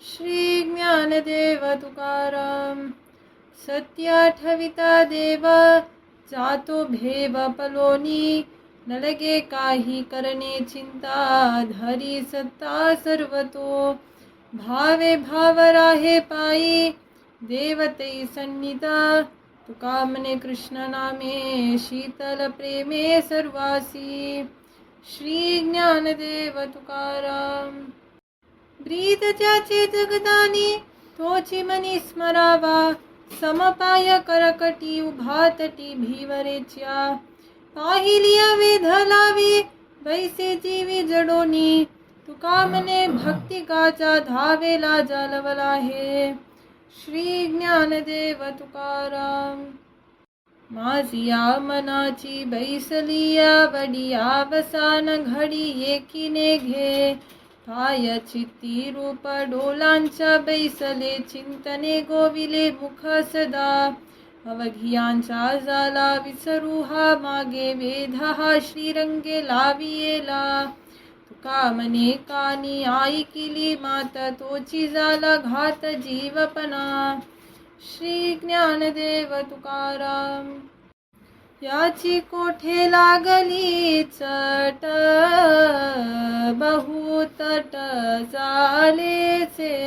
श्री ज्ञानदेव तुकाराम. सत्या ठविता देव जातो भेव पलोनी, न लगे काही करणे चिंता, धरी सत्ता सर्वतो. भावे भाव राहे पायी, देवते सन्निता. तुका मने कृष्ण नामे, शीतल प्रेमे सर्वासी. श्री ज्ञानदेव तुकाराम. ब्रीद ज्याचे जगदानी, तोची मनी स्मरावा. समपाय करकटी, उभा तटी भीवरेच्या. पाहिलिया वेध लावी, वैसे जीवी जडोनी. तुका मने भक्ती गाचा, धावेला जालवला हे. श्री ज्ञानदेव तुकाराम. माझिया मनाची बैसलिया, वडिया वसान घडी एकीने घे. पाय चित्ती रूप डोलांच्या बैसले, चिंतने गोविले मुख सदा. अवघियांचा झाला विसरू हा, मागे वेध हा श्रीरंगे लावियेला. तुका मने कानी ऐकिली मात, तोची झाला घात जीवपणा. श्री ज्ञानदेव तुकाराम. याची कोठे लागली चट, बहुतट झालेचे.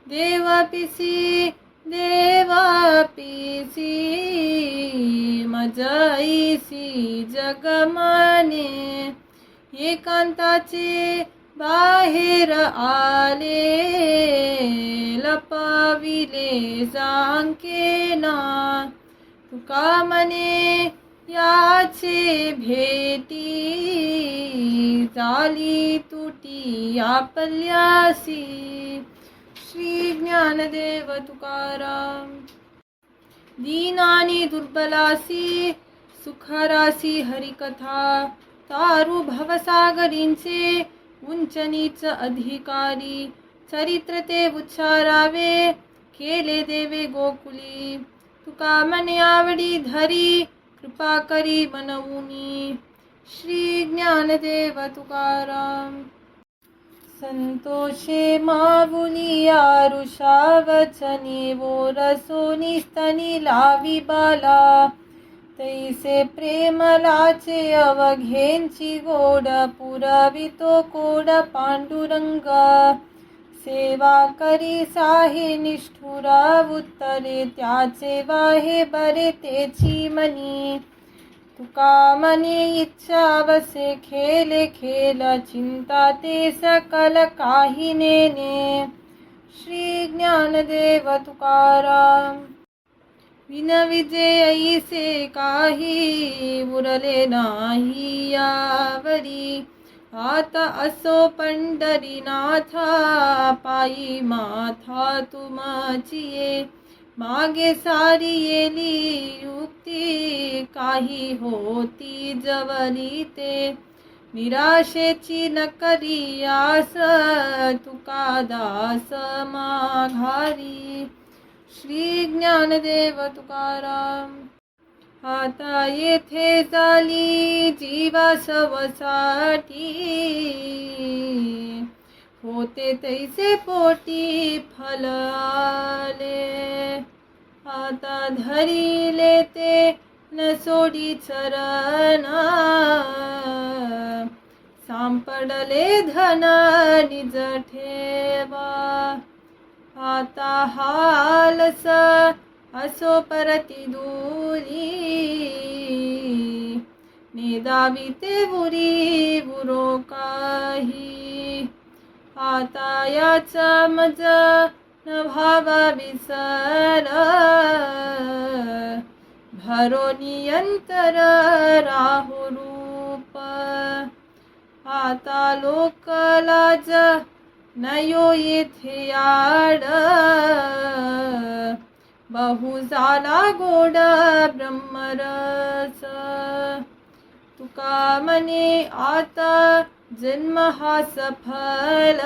देवापिसी मजईसी जगमाने. एकांताचे बाहेर आले, लपविले जांकेना. तुका मने याचे भेटी, झाली तुटी आपल्यासी. श्री ज्ञानदेव तुकाराम. दीनानी दुर्बलासी, सुखरासी हरिकथा. तारू भवसागरींचे, उंच नीच अधिकारी. चरित्र ते उच्चारावे, केले देवे गोकुली. तुका मने आवडी धरी, कृपा करी मनवुनी. श्री ज्ञानदेव तुकाराम. संतोषे मावुनी आरुषा वचनी, वो रसोनी स्तनी लावी बाला. तैसे प्रेमलाचे अवघेंची गोड, पुरवितो कोड पांडुरंग. सेवा करी साहे निष्ठुरा, उत्तरे त्याचे वाहे बरे तेची मनी. तुका मने इच्छा वसे खेले खेल, चिंता ते सकल काही नेने. श्री ज्ञानदेव तुकाराम. विनविजय ऐसे काही, उरले नाही यावरी. आता असो पंढरीनाथा, पायी माथा तुमचिये. मागे सारी येली युक्ती, काही होती जवली ते. निराशेची न करी आस, तुका दास माघारी. श्री ज्ञानदेव तुकाराम. आता येथे झाली जीवासवसाठी, होते तैसे पोटी फल आले. आता धरिले ते न सोडी चरणा, सांपडले धन निज ठेवा. आता हालस असो परती दूरी, नेदाविते बुरी बुरो काही. आता याचा मज न भावा विसर, भरो नियंतर राहु रूप. आता लोक लाज नयो येथे आड, बहु झाला गोड ब्रह्मरस. तुका मने आता जन्म हा सफल,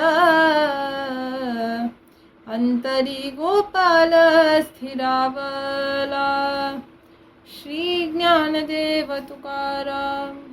अंतरी गोपाल स्थिरावला. श्री ज्ञानदेव तुकाराम.